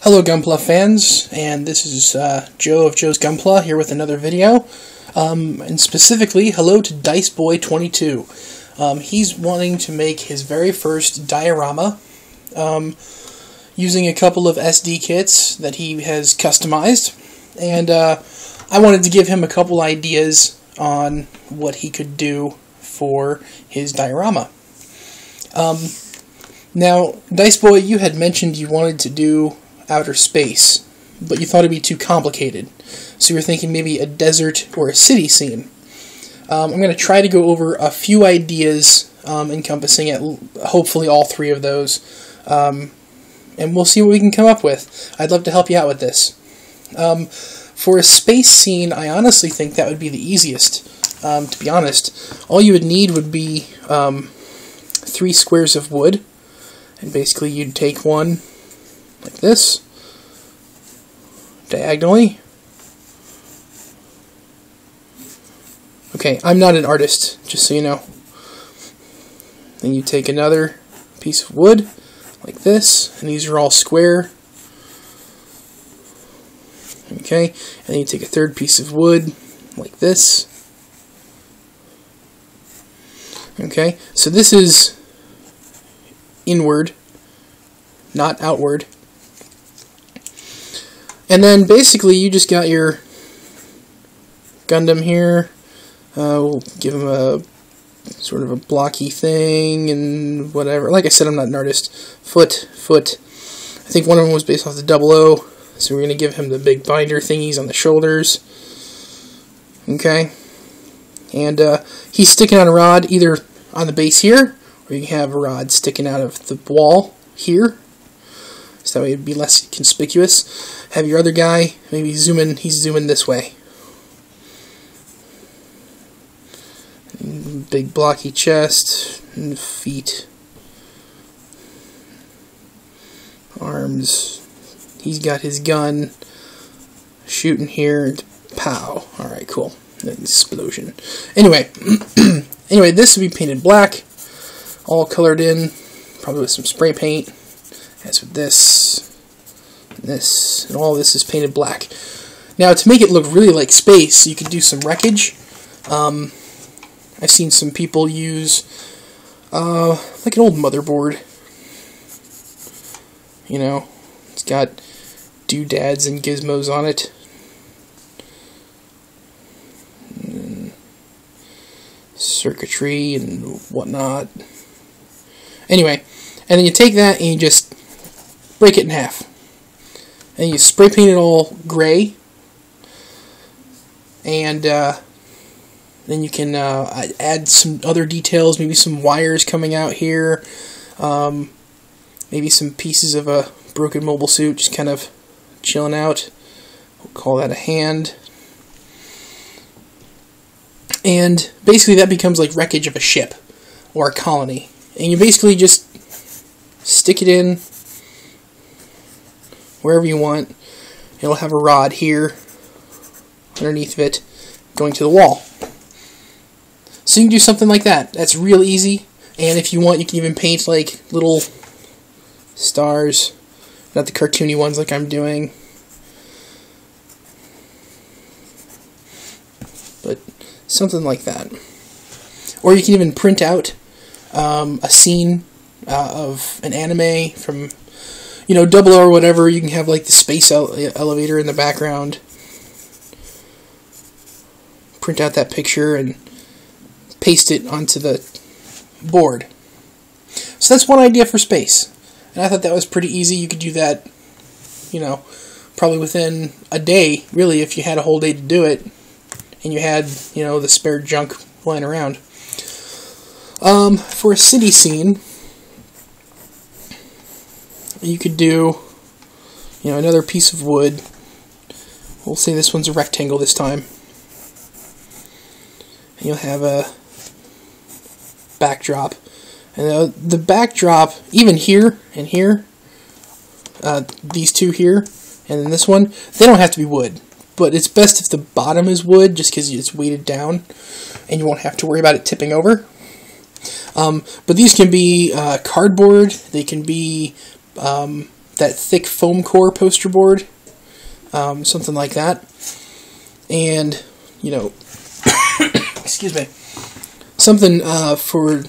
Hello Gunpla fans, and this is Joe of Joe's Gunpla here with another video. And specifically, hello to DICEBOY22. He's wanting to make his very first diorama using a couple of SD kits that he has customized. And I wanted to give him a couple ideas on what he could do for his diorama. Now, DICEBOY, you had mentioned you wanted to do outer space, but you thought it'd be too complicated. So you were thinking maybe a desert or a city scene. I'm going to try to go over a few ideas encompassing hopefully all three of those, and we'll see what we can come up with. I'd love to help you out with this. For a space scene, I honestly think that would be the easiest, to be honest. All you would need would be 3 squares of wood, and basically you'd take one like this, diagonally. Okay, I'm not an artist, just so you know. Then you take another piece of wood, like this, and these are all square. Okay, and then you take a third piece of wood, like this. Okay, so this is inward, not outward. And then basically you just got your Gundam here. We'll give him a sort of a blocky thing and whatever. Like I said, I'm not an artist. Foot. I think one of them was based off the 00, so we're going to give him the big binder thingies on the shoulders. Okay. And he's sticking on a rod either on the base here, or you can have a rod sticking out of the wall here, so that way it'd be less conspicuous. Have your other guy maybe zoom in, he's zooming this way. Big blocky chest, and feet, arms. He's got his gun shooting here, and pow. Alright, cool. An explosion. Anyway, this would be painted black, all colored in, probably with some spray paint, as with this, and all this is painted black. Now, to make it look really like space, you could do some wreckage. I've seen some people use like an old motherboard. You know, it's got doodads and gizmos on it. And circuitry and whatnot. Anyway, and then you take that and you just break it in half. And you spray paint it all gray. And then you can add some other details, maybe some wires coming out here. Maybe some pieces of a broken mobile suit just kind of chilling out. We'll call that a hand. And basically that becomes like wreckage of a ship or a colony. And you basically just stick it in wherever you want. It'll have a rod here underneath of it going to the wall. So you can do something like that. That's real easy. And if you want, you can even paint like little stars, not the cartoony ones like I'm doing, but something like that. Or you can even print out a scene of an anime from, you know, 00 or whatever. You can have like the space elevator in the background. Print out that picture and paste it onto the board. So that's one idea for space. And I thought that was pretty easy. You could do that, you know, probably within a day, really, if you had a whole day to do it. And you had, you know, the spare junk lying around. For a city scene, you could do, you know, another piece of wood. We'll say this one's a rectangle this time. And you'll have a backdrop. And the backdrop, even here and here, these two here, and then this one, they don't have to be wood. But it's best if the bottom is wood, just because it's weighted down, and you won't have to worry about it tipping over. But these can be cardboard, they can be that thick foam core poster board, something like that. And, you know, excuse me, something for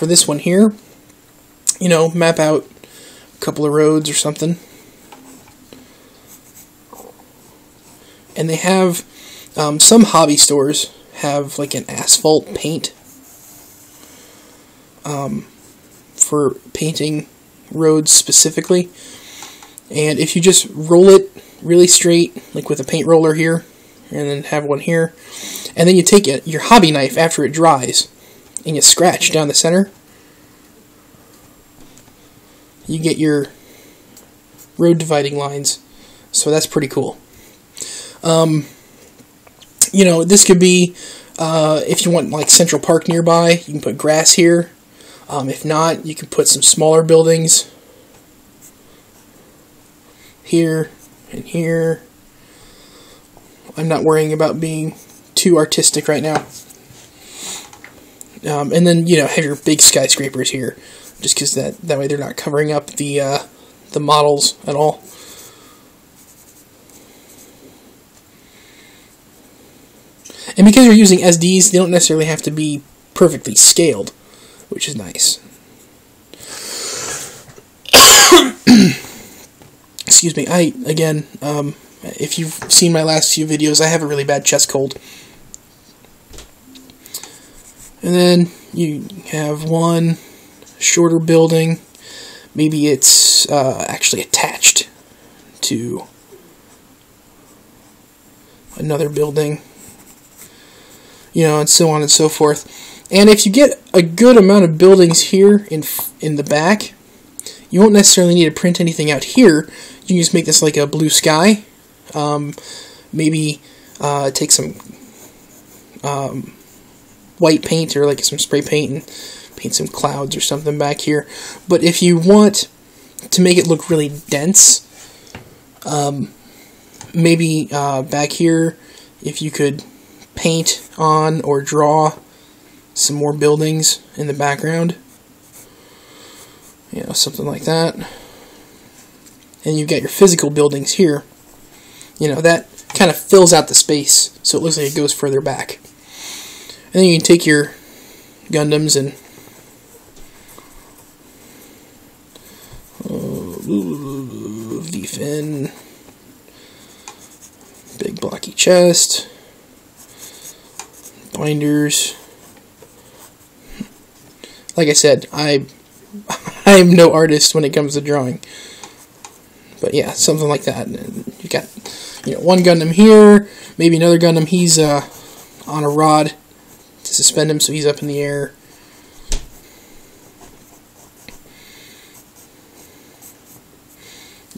this one here, you know, map out a couple of roads or something. And they have, some hobby stores have like an asphalt paint for painting roads specifically. And if you just roll it really straight, like with a paint roller here, and then have one here, and then you take your hobby knife after it dries, and you scratch down the center, you get your road dividing lines. So that's pretty cool. You know, this could be, if you want like Central Park nearby, you can put grass here. If not, you can put some smaller buildings here and here. I'm not worrying about being too artistic right now. And then, you know, have your big skyscrapers here, just because that way they're not covering up the models at all. And because you're using SDs, they don't necessarily have to be perfectly scaled, which is nice. Excuse me. Again, if you've seen my last few videos, I have a really bad chest cold. And then you have one shorter building. Maybe it's actually attached to another building. You know, and so on and so forth. And if you get a good amount of buildings here in the back, you won't necessarily need to print anything out here. You can just make this like a blue sky. Maybe take some white paint or like some spray paint and paint some clouds or something back here. But if you want to make it look really dense, maybe back here, if you could paint on or draw some more buildings in the background, you know, something like that. And you've got your physical buildings here. You know, that kind of fills out the space so it looks like it goes further back. And then you can take your Gundams and V-fin, big blocky chest, binders. Like I said, I'm no artist when it comes to drawing. But yeah, something like that. And you got, you know, one Gundam here, maybe another Gundam. He's on a rod to suspend him, so he's up in the air.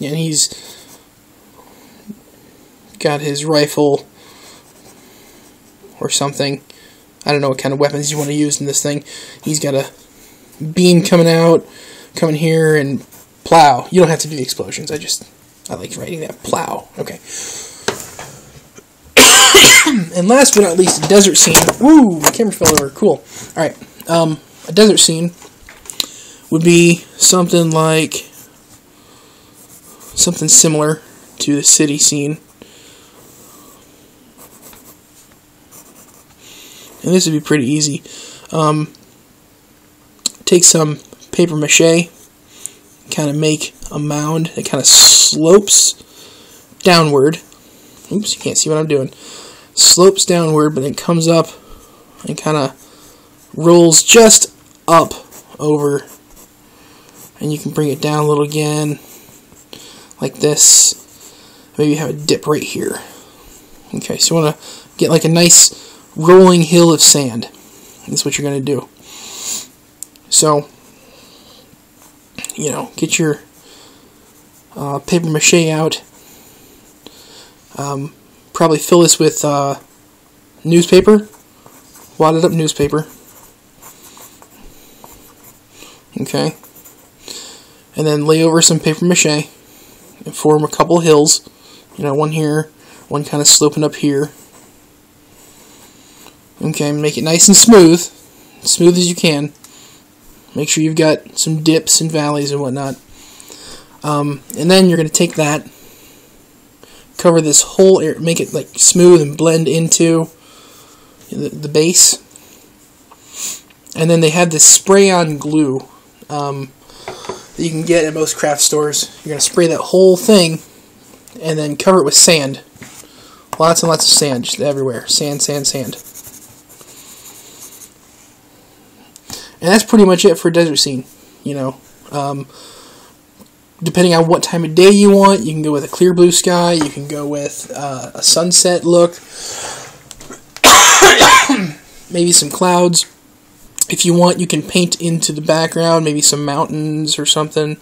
And he's got his rifle or something. I don't know what kind of weapons you want to use in this thing. He's got a beam coming out, coming here, and plow. You don't have to do the explosions. I like writing that. Plow. Okay. And last but not least, a desert scene. Woo! My camera fell over. Cool. Alright. A desert scene would be something like something similar to the city scene. And this would be pretty easy. Take some paper mache, kind of make a mound that kind of slopes downward. Oops, you can't see what I'm doing. Slopes downward, but then comes up and kind of rolls just up over. And you can bring it down a little again, like this. Maybe have a dip right here. Okay, so you want to get like a nice rolling hill of sand. That's what you're going to do. So, you know, get your paper mache out. Probably fill this with newspaper, wadded up newspaper. Okay. And then lay over some paper mache and form a couple hills. You know, one here, one kind of sloping up here. Okay, make it nice and smooth as you can. Make sure you've got some dips and valleys and whatnot. And then you're going to take that, cover this whole area, make it like smooth and blend into the base. And then they have this spray-on glue that you can get at most craft stores. You're going to spray that whole thing and then cover it with sand. Lots and lots of sand, just everywhere. Sand, sand, sand. And that's pretty much it for a desert scene, you know. Depending on what time of day you want, you can go with a clear blue sky, you can go with a sunset look, maybe some clouds. If you want, you can paint into the background, maybe some mountains or something.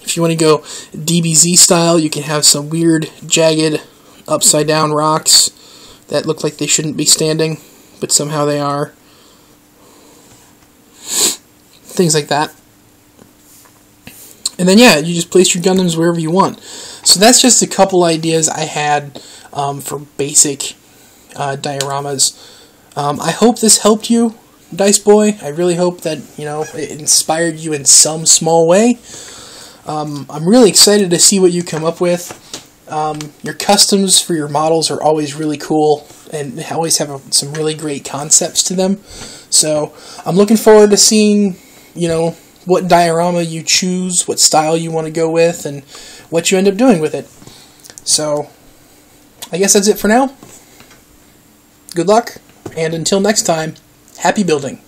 If you want to go DBZ style, you can have some weird, jagged, upside-down rocks that look like they shouldn't be standing, but somehow they are. Things like that. And then, yeah, you just place your Gundams wherever you want. So that's just a couple ideas I had for basic dioramas. I hope this helped you, Dice Boy. I really hope that, you know, it inspired you in some small way. I'm really excited to see what you come up with. Your customs for your models are always really cool and always have some really great concepts to them. So I'm looking forward to seeing, you know, what diorama you choose, what style you want to go with, and what you end up doing with it. So I guess that's it for now. Good luck, and until next time, happy building.